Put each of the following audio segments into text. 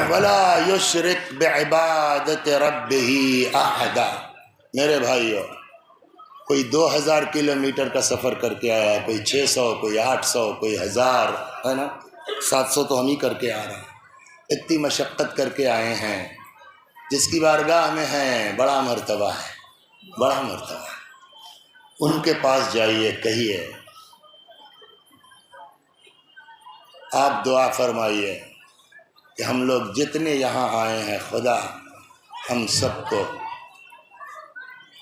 ولا یشرک بعبادت ربہ احدا۔ میرے بھائیو، کوئی 2000 کلومیٹر کا سفر کر کے آیا، کوئی 600، کوئی 800، کوئی 1000، ہے نا، 700 تو ہم ہی کر کے آ رہے ہیں۔ اتنی مشقت کر کے آئے ہیں، جس کی بارگاہ میں ہیں بڑا مرتبہ ہے، بڑا مرتبہ ہے۔ ان کے پاس جائیے، کہیے آپ دعا فرمائیے کہ ہم لوگ جتنے یہاں آئے ہیں، خدا ہم سب کو،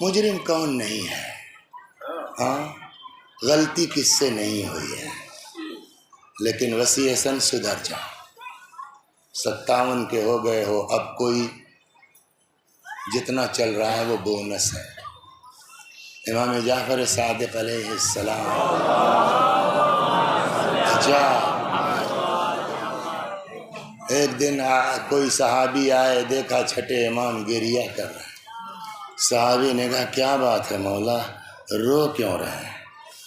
مجرم کون نہیں ہے، ہاں غلطی کس سے نہیں ہوئی ہے، لیکن وسیعاً سدھر جاؤ۔ 57 کے ہو گئے ہو، اب کوئی جتنا چل رہا ہے وہ بونس ہے۔ امام جعفر صادق علیہ السلام، اچھا ایک دن کوئی صحابی آئے، دیکھا چھٹے امام گریہ کر رہے ہیں۔ صحابی نے کہا کیا بات ہے مولا، رو کیوں رہے ہیں؟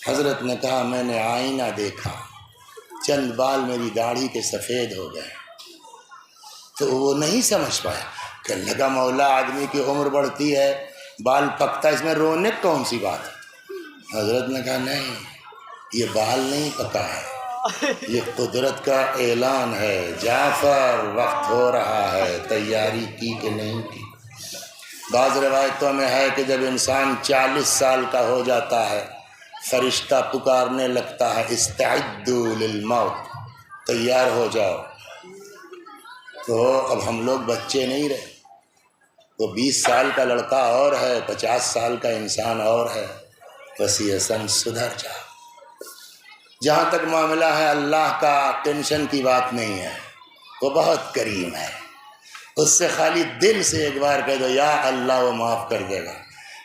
حضرت نے کہا میں نے آئینہ دیکھا، چند بال میری داڑھی کے سفید ہو گئے۔ تو وہ نہیں سمجھ پایا کہ لگا مولا آدمی کی عمر بڑھتی ہے، بال پکتا ہے، اس میں رونے کون سی بات ہے؟ حضرت نے کہا نہیں، یہ بال نہیں پکا ہے، یہ قدرت کا اعلان ہے، جعفر وقت ہو رہا ہے، تیاری کی کہ نہیں کی؟ بعض روایتوں میں ہے کہ جب انسان 40 سال کا ہو جاتا ہے، فرشتہ پکارنے لگتا ہے استعدوا للموت، تیار ہو جاؤ۔ تو اب ہم لوگ بچے نہیں رہے، وہ 20 سال کا لڑکا اور ہے، 50 سال کا انسان اور ہے۔ وسیعاً سدھر جاؤ۔ جہاں تک معاملہ ہے اللہ کا، ٹینشن کی بات نہیں ہے، وہ بہت کریم ہے، اس سے خالی دل سے ایک بار کہہ دو یا اللہ، وہ معاف کر دے گا۔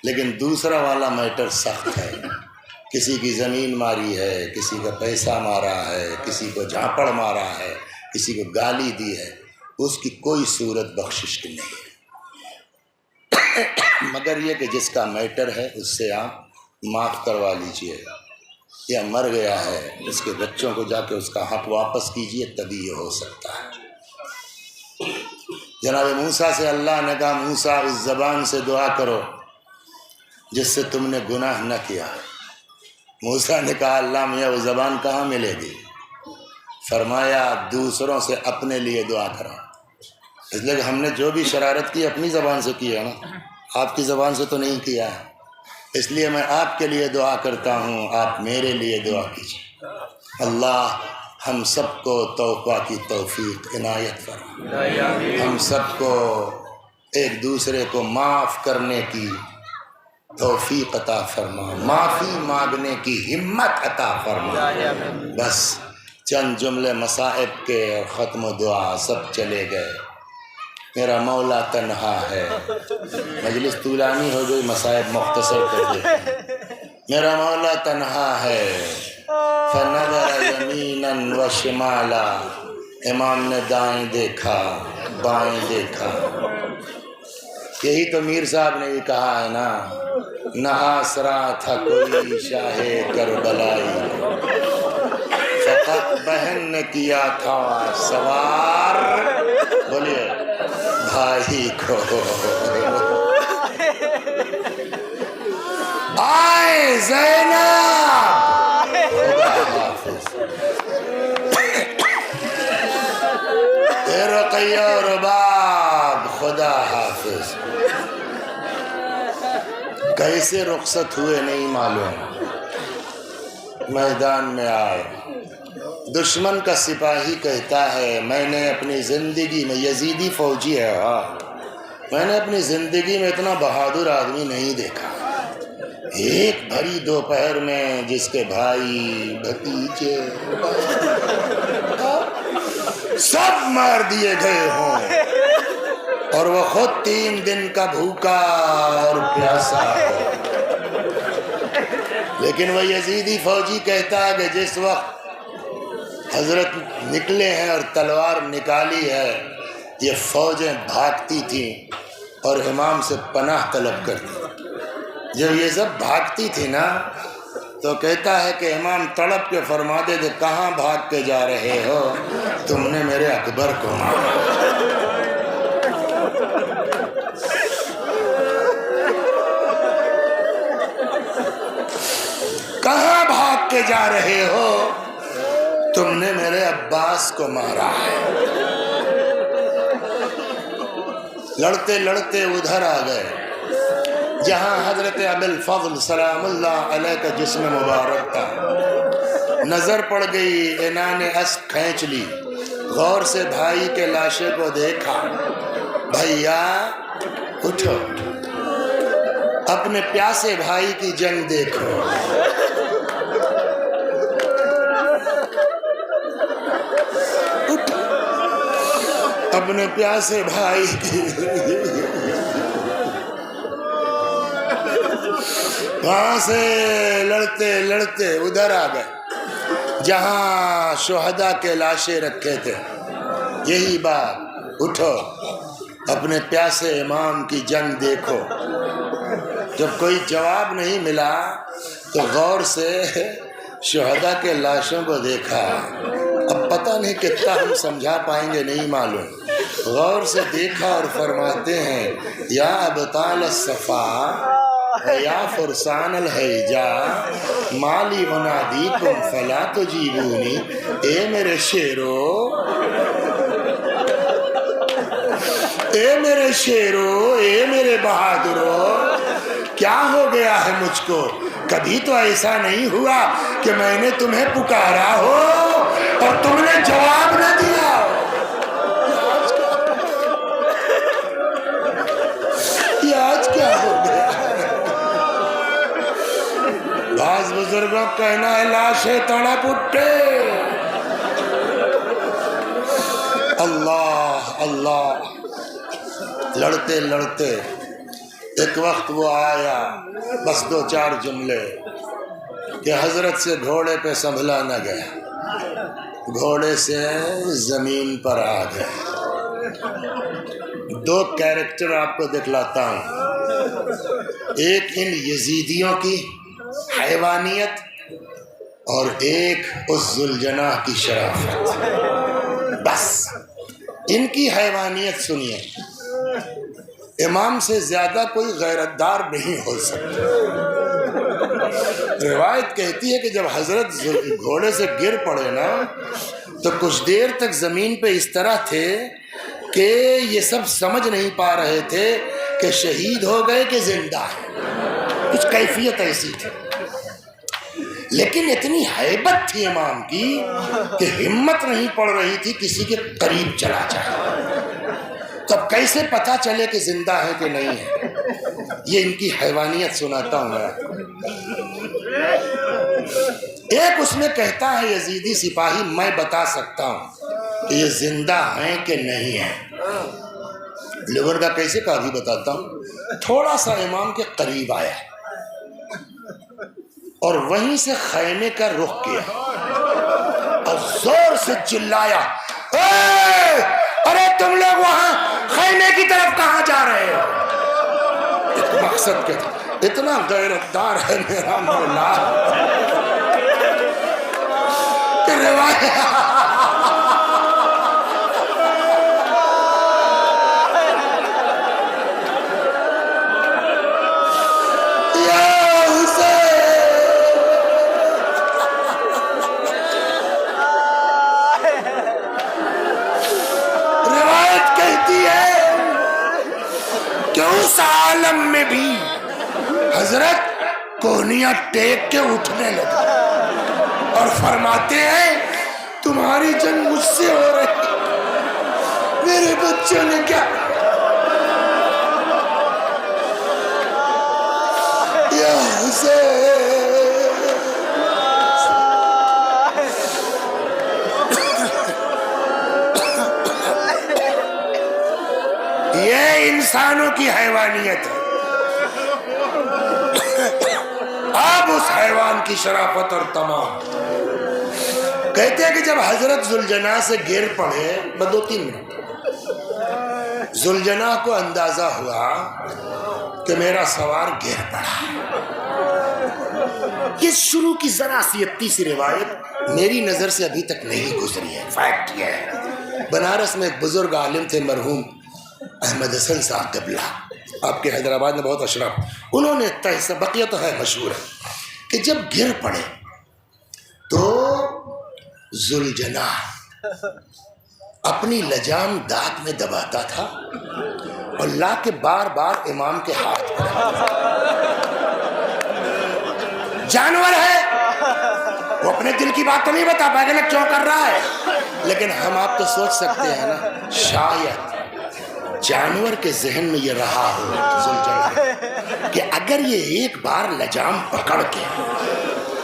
لیکن دوسرا والا میٹر سخت ہے، کسی کی زمین ماری ہے، کسی کا پیسہ مارا ہے، کسی کو جھاپڑ مارا ہے، کسی کو گالی دی ہے، اس کی کوئی صورت بخشش کی نہیں ہے، مگر یہ کہ جس کا میٹر ہے اس سے آپ معاف کروا لیجئے، یا مر گیا ہے اس کے بچوں کو جا کے اس کا حق واپس کیجئے، تبھی یہ ہو سکتا ہے۔ جناب موسیٰ سے اللہ نے کہا موسیٰ اس زبان سے دعا کرو جس سے تم نے گناہ نہ کیا۔ موسیٰ نے کہا اللہ میاں وہ زبان کہاں ملے گی؟ فرمایا دوسروں سے اپنے لیے دعا کرو، اس لیے کہ ہم نے جو بھی شرارت کی اپنی زبان سے کی ہے نا، آپ کی زبان سے تو نہیں کیا ہے، اس لیے میں آپ کے لیے دعا کرتا ہوں، آپ میرے لیے دعا کیجیے۔ اللہ ہم سب کو توبہ کی توفیق عنایت فرما، ہم سب کو ایک دوسرے کو معاف کرنے کی توفیق عطا فرما، معافی مانگنے کی ہمت عطا فرما۔ بس چند جملے مصائب کے اور ختم و دعا، سب چلے گئے، میرا مولا تنہا ہے۔ مجلس طولانی ہو گئی، مصائب مختصر کر دیتے ہیں۔ میرا مولا تنہا ہے، فنظر یمینا و شمالا، امام نے دائیں دیکھا بائیں دیکھا۔ یہی تو میر صاحب نے بھی کہا ہے نا، نہ آسرا تھا کوئی شاہ کربلائی، فقط بہن نے کیا تھا سوار، بولیے بھائی کو۔ آئے زینب، خدا حافظ، رقیہ رباب، خدا حافظ۔ کیسے رخصت ہوئے نہیں معلوم، میدان میں آئے، دشمن کا سپاہی کہتا ہے میں نے اپنی زندگی میں، یزیدی فوجی ہے، میں نے اپنی زندگی میں اتنا بہادر آدمی نہیں دیکھا، ایک بھری دوپہر میں جس کے بھائی بھتیجے سب مار دیے گئے ہوں، اور وہ خود 3 دن کا بھوکا اور پیاسا ہو، لیکن وہ یزیدی فوجی کہتا ہے کہ جس وقت حضرت نکلے ہیں اور تلوار نکالی ہے، یہ فوجیں بھاگتی تھیں اور امام سے پناہ طلب کرتی تھیں۔ جب یہ سب بھاگتی تھی نا تو کہتا ہے کہ امام تڑپ کے فرماتے تھے کہاں بھاگ کے جا رہے ہو، تم نے میرے اکبر کو مارا۔ کہاں بھاگ کے جا رہے ہو؟ تم نے میرے عباس کو مارا ہے۔ لڑتے لڑتے ادھر آ گئے جہاں حضرت ابی الفضل سلام اللہ علیہ کا جسم مبارک تھا۔ نظر پڑ گئی، انان اسب کھینچ لی، غور سے بھائی کے لاشے کو دیکھا۔ بھیا اٹھو، اپنے پیاسے بھائی کی جنگ دیکھو۔ اٹھو، اپنے پیاسے بھائی کی وہاں سے لڑتے لڑتے ادھر آ گئے جہاں شہداء کے لاشیں رکھے تھے۔ یہی بات، اٹھو، اپنے پیاسے امام کی جنگ دیکھو۔ جب کوئی جواب نہیں ملا تو غور سے شہداء کے لاشوں کو دیکھا۔ اب پتہ نہیں کتنا ہم سمجھا پائیں گے، نہیں معلوم۔ غور سے دیکھا اور فرماتے ہیں، یا ابطال الصفا یا فرسان الحیجا مالی انادیکم فلا تجیبونی۔ اے میرے شیرو، اے میرے شیرو، اے میرے بہادرو، کیا ہو گیا ہے مجھ کو؟ کبھی تو ایسا نہیں ہوا کہ میں نے تمہیں پکارا ہو اور تم نے جواب نہ دیا ہو۔ یہ آج کیا ہو گیا؟ بعض بزرگوں کا کہنا ہے لاشیں تڑپ اٹھے۔ اللہ اللہ، لڑتے لڑتے ایک وقت وہ آیا، بس دو چار جملے کہ حضرت سے گھوڑے پہ سنبھلا نہ گیا، گھوڑے سے زمین پر آ گئے۔ دو کیریکٹر آپ کو دکھلاتا ہوں، ایک ان یزیدیوں کی حیوانیت اور ایک اس ذوالجناح کی شرافت۔ بس ان کی حیوانیت سنیے۔ امام سے زیادہ کوئی غیرت دار نہیں ہو سکتا۔ روایت کہتی ہے کہ جب حضرت گھوڑے سے گر پڑے نا تو کچھ دیر تک زمین پہ اس طرح تھے کہ یہ سب سمجھ نہیں پا رہے تھے کہ شہید ہو گئے کہ زندہ ہے۔ کچھ کیفیت ایسی تھی، لیکن اتنی ہیبت تھی امام کی کہ ہمت نہیں پڑ رہی تھی کسی کے قریب چلا جائے۔ تب کیسے پتہ چلے کہ زندہ ہے کہ نہیں ہے؟ یہ ان کی حیوانیت سناتا ہوں میں۔ ایک اس میں کہتا ہے یزیدی سپاہی، میں بتا سکتا ہوں کہ یہ زندہ ہیں کہ نہیں ہیں۔ لوگوں کا کیسے کہا بھی بتاتا ہوں۔ تھوڑا سا امام کے قریب آیا اور وہیں سے خیمے کا رخ کیا اور زور سے چلایا، ارے تم لوگ وہاں خیمے کی طرف کہاں جا رہے ہو؟ ایک مقصد کے اتنا غیرتدار ہے میرا مولا کہ روایت اس عالم میں بھی حضرت کوہنیاں ٹیک کے اٹھنے لگے اور فرماتے ہیں تمہاری جنگ مجھ سے ہو رہی، میرے بچوں نے کیا یا حسین۔ یہ انسانوں کی حیوانیت ہے۔ اب اس حیوان کی شرافت اور تمام کہتے ہیں کہ جب حضرت ذوالجناح سے گر پڑے، بس 2-3 منٹ، ذوالجناح کو اندازہ ہوا کہ میرا سوار گر پڑا۔ یہ شروع کی ذرا سی سی روایت میری نظر سے ابھی تک نہیں گزری ہے۔ فیکٹ یہ ہے، بنارس میں ایک بزرگ عالم تھے مرحوم احمد حسن صاحب قبلہ آپ کے حیدرآباد میں بہت اشرف، انہوں نے اتنا حصہ، بقیہ تو ہے مشہور ہے کہ جب گر پڑے تو ذوالجناح اپنی لجام دانت میں دباتا تھا اور لا کے بار بار امام کے ہاتھ پر، جانور ہے وہ اپنے دل کی بات تو نہیں بتا پائے گا نا کیوں کر رہا ہے، لیکن ہم آپ تو سوچ سکتے ہیں نا شاید جانور کے ذہن میں یہ رہا ہو ذوالجلال کہ اگر یہ ایک بار لجام پکڑ کے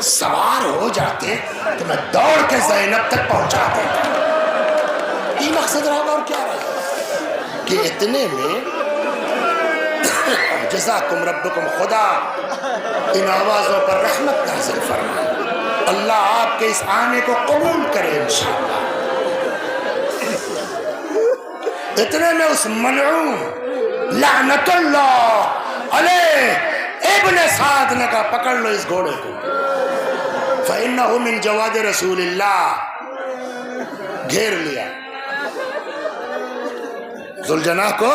سوار ہو جاتے تو میں دوڑ کے زینب تک پہنچا دیتا۔ یہ مقصد رہا اور کیا رہا کہ اتنے میں جزاکم ربکم، خدا ان آوازوں پر رحمت نازل فرمائے، اللہ آپ کے اس آنے کو قبول کرے انشاءاللہ۔ اتنے میں اس ملعون لعنت اللہ علیہ ابن سعد نے کہا پکڑ لو اس گھوڑے کو، فَإِنَّهُ مِن جَوَادِ رسول اللہ۔ گھیر لیا، ذوالجناح کو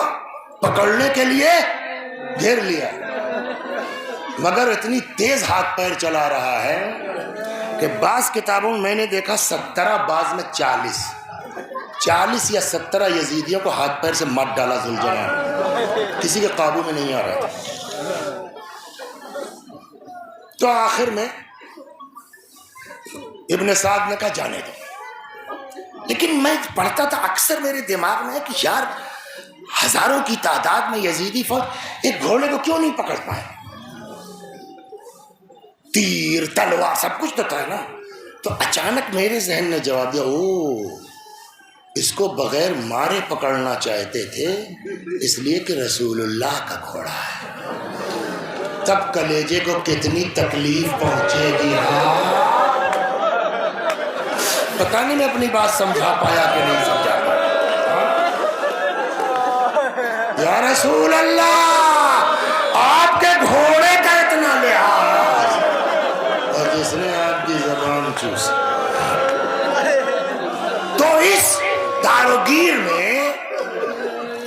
پکڑنے کے لیے گھیر لیا، مگر اتنی تیز ہاتھ پیر چلا رہا ہے کہ بعض کتابوں میں نے دیکھا 17، بعض میں 40 یا 17 یزیدیوں کو ہاتھ پیر سے مت ڈالا ذوالجناح، کسی کے قابو میں نہیں آ رہا تھا۔ تو آخر میں ابن سعد نے کہا جانے دو، لیکن میں پڑھتا تھا اکثر میرے دماغ میں ہے کہ یار ہزاروں کی تعداد میں یزیدی فوج ایک گھوڑے کو کیوں نہیں پکڑ پائے، تیر تلوار سب کچھ تو تھا نا۔ تو اچانک میرے ذہن نے جواب دیا، او اس کو بغیر مارے پکڑنا چاہتے تھے اس لیے کہ رسول اللہ کا گھوڑا ہے، تب کلیجے کو کتنی تکلیف پہنچے گی۔ پتہ نہیں میں اپنی بات سمجھا پایا کہ نہیں سمجھا پایا۔ یا رسول اللہ آپ کے گھوڑے کا اتنا لحاظ، اور جس نے آپ کی زبان چوسی۔ تو اس داروگیر میں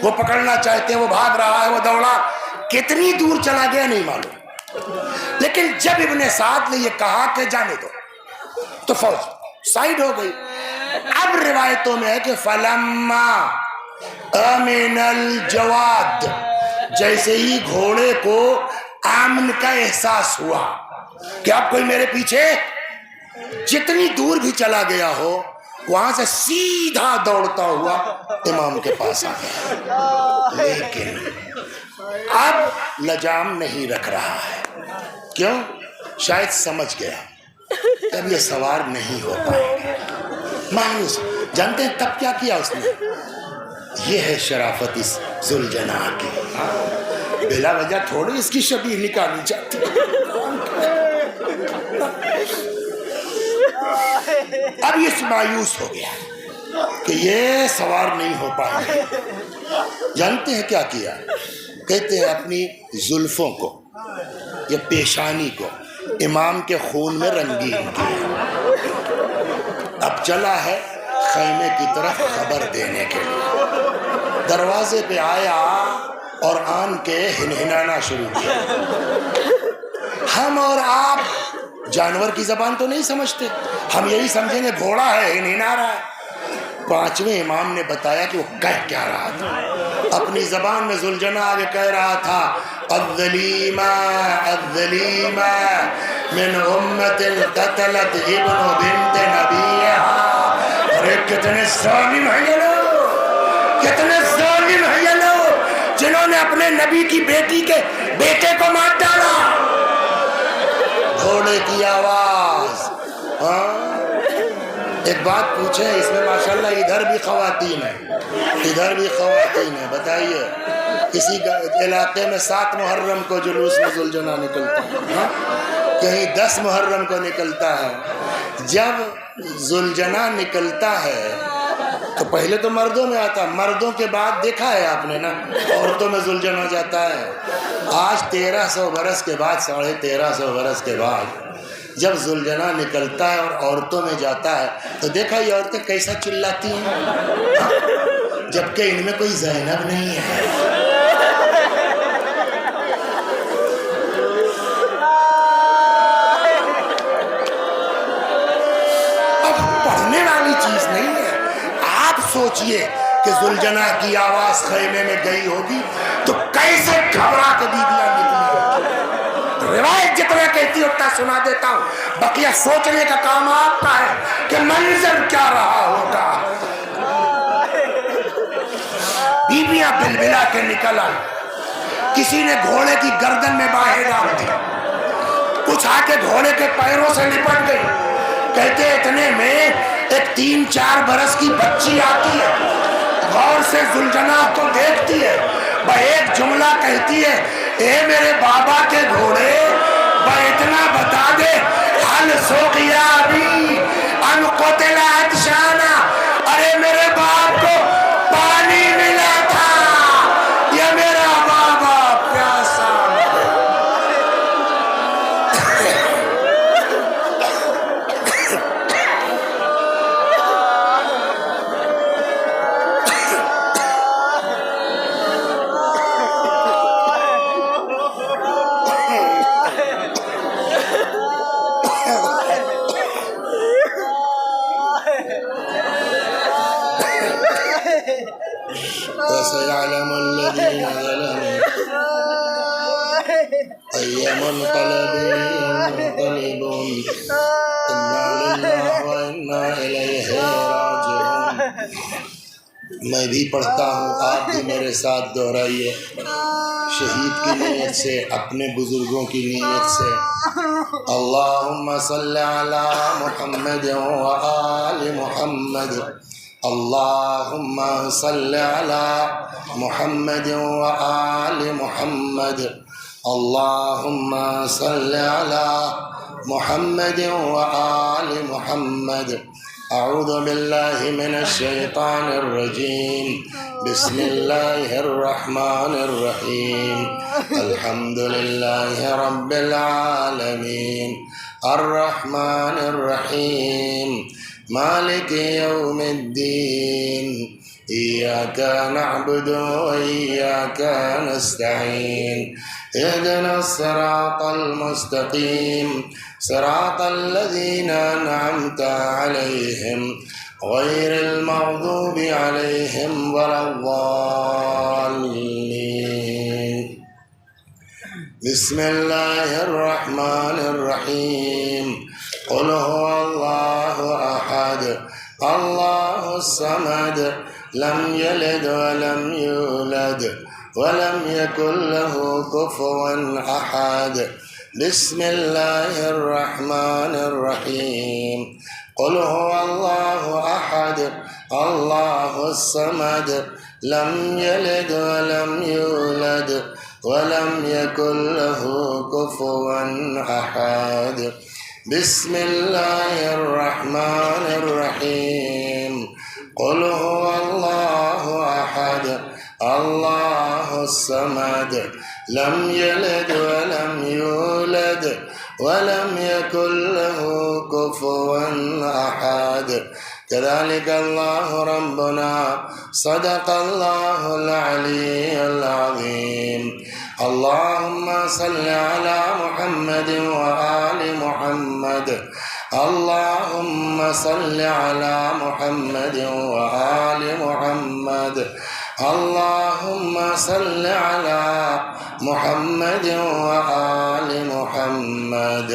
وہ پکڑنا چاہتے ہیں، وہ بھاگ رہا ہے، وہ دوڑا، کتنی دور چلا گیا نہیں معلوم، لیکن جب ابن سعد نے یہ کہا کہ جانے دو تو فوج سائیڈ ہو گئی۔ اب روایتوں میں ہے کہ فلما امن الجواد، جیسے ہی گھوڑے کو امن کا احساس ہوا کہ اب کوئی میرے پیچھے، جتنی دور بھی چلا گیا ہو وہاں سے سیدھا دوڑتا ہوا امام کے پاس آ گیا، لیکن اب لجام نہیں رکھ رہا ہے۔ کیوں؟ شاید سمجھ گیا تب یہ سوار نہیں ہو پائے گا، مانوس۔ جانتے ہیں تب کیا کیا اس نے؟ یہ ہے شرافت اس ذوالجناح کی، بلا وجہ تھوڑی اس کی شبیہ نکالنی چاہتی۔ اب یہ مایوس ہو گیا کہ یہ سوار نہیں ہو پائے گا۔ جانتے ہیں کیا کیا؟ کہتے ہیں اپنی زلفوں کو یا پیشانی کو امام کے خون میں رنگین کیا، اب چلا ہے خیمے کی طرف خبر دینے کے لیے۔ دروازے پہ آیا اور آن کے ہنہنانا شروع کیا۔ ہم اور آپ جانور کی زبان تو نہیں سمجھتے، ہم یہی سمجھیں گے گھوڑا ہے ہنہنا رہا ہے۔ 5ویں امام نے بتایا کہ وہ کہہ کیا رہا تھا، اپنی زبان میں ذوالجناح آگے کہہ رہا تھا الظلیمہ الظلیمہ من امت قتلت ابن بنت نبیہا۔ اور کتنے ظالم ہیں یہ لوگ، کتنے ظالم ہیں یہ لوگ جنہوں نے اپنے نبی کی بیٹی کے بیٹے کو مار ڈالا۔ گھوڑے کی آواز، ایک بات پوچھیں، اس میں ماشاءاللہ ادھر بھی خواتین ہیں، ادھر بھی خواتین ہیں، بتائیے کسی علاقے میں 7 محرم کو جلوس میں ذوالجناح نکلتا ہے، کہیں 10 محرم کو نکلتا ہے۔ جب ذوالجناح نکلتا ہے تو پہلے تو مردوں میں آتا، مردوں کے بعد دیکھا ہے آپ نے نا عورتوں میں ذوالجناح جاتا ہے۔ آج 1300 برس کے بعد، 1350 برس کے بعد جب ذوالجناح نکلتا ہے اور عورتوں میں جاتا ہے تو دیکھا یہ عورتیں کیسا چلاتی ہیں۔ جبکہ ان میں کوئی زینب نہیں ہے۔ اب پڑھنے والی چیز نہیں ہے۔ آپ سوچئے کہ ذوالجناح کی آواز خیمے میں گئی ہوگی تو کیسے گھبرا کے بیویاں نکلی ہوگی۔ روایت جتنا کہتی ہوتا سنا دیتا ہوں، بقیہ سوچنے کا کام آپ کا ہے کہ منظر کیا رہا ہوگا۔ بیویاں بلبلا کے نکل آئی، کسی نے گھوڑے کی گردن میں باہیں ڈال دی، کچھ آ کے گھوڑے کے پیروں سے لپٹ گئی۔ کہتے اتنے میں ایک 3-4 برس کی بچی آتی ہے، غور سے ذوالجناح کو دیکھتی ہے، ایک جملہ کہتی ہے، اے میرے بابا کے گھوڑے اتنا بتا دے، حل سقیا ابی ان قتل عطشانا، ارے میرے باپ کو پانی ملا تھا یا میرا بابا پیاسا۔ وسيعلم الذين ظلموا أي منقلب ينقلبون إنا لله وإنا إليه راجعون۔ میں بھی پڑھتا ہوں، آپ بھی میرے ساتھ دہرائیے، شہید کی نیت سے، اپنے بزرگوں کی نیت سے۔ اللہم صلی علی محمد وآل محمد، اللہم صلی علی محمد وآل محمد، اللہم صلی علی محمد وآل محمد۔ اعوذ باللہ من الشیطان الرجیم، بسم اللہ الرحمن الرحیم، الحمد للہ رب العالمین، الرحمن الرحیم، مالک یوم الدین، ایاک نعبد وایاک نستعین، اهدنا الصراط المستقیم، صراط الذین انعمت علیہم غیر المغضوب علیہم ولا الضالین۔ بسم اللہ الرحمن الرحیم، قل هو اللہ احد اللہ الصمد لم یلد ولم یولد ولم یکن له کفوا احد۔ بسم اللہ الرحمن الرحیم، قل هو اللہ احد اللہ الصمد لم یلد ولم یولد ولم یکن له کفوا احد۔ بسم اللہ الرحمن الرحیم، قل هو اللہ احد اللہ الصمد لم یلد ولم یولد ولم یکن له کفوا احد۔ كذلك الله ربنا صدق الله العلي العظيم۔ اللهم صل على محمد وآل محمد، اللهم صل على محمد وآل محمد، اللهم صل على محمد وآل محمد،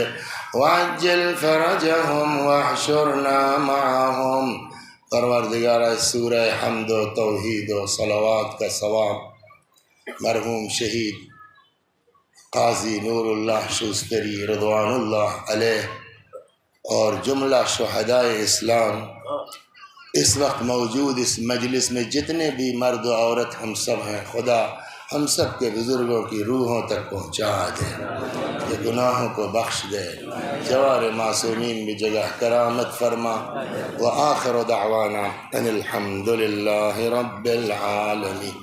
وعجل فرجهم واحشرنا معهم۔ پروردگارہ سورہ حمد و توحید و صلوات کا ثواب مرحوم شہید قاضی نور اللہ شوستری رضوان اللہ علیہ اور جملہ شہدائے اسلام اس وقت موجود اس مجلس میں جتنے بھی مرد و عورت ہم سب ہیں، خدا ہم سب کے بزرگوں کی روحوں تک پہنچا دے، کہ گناہوں کو بخش دے، جوار معصومین بھی جگہ کرامت فرما۔ وآخر دعوانا ان الحمد للہ رب العالمین۔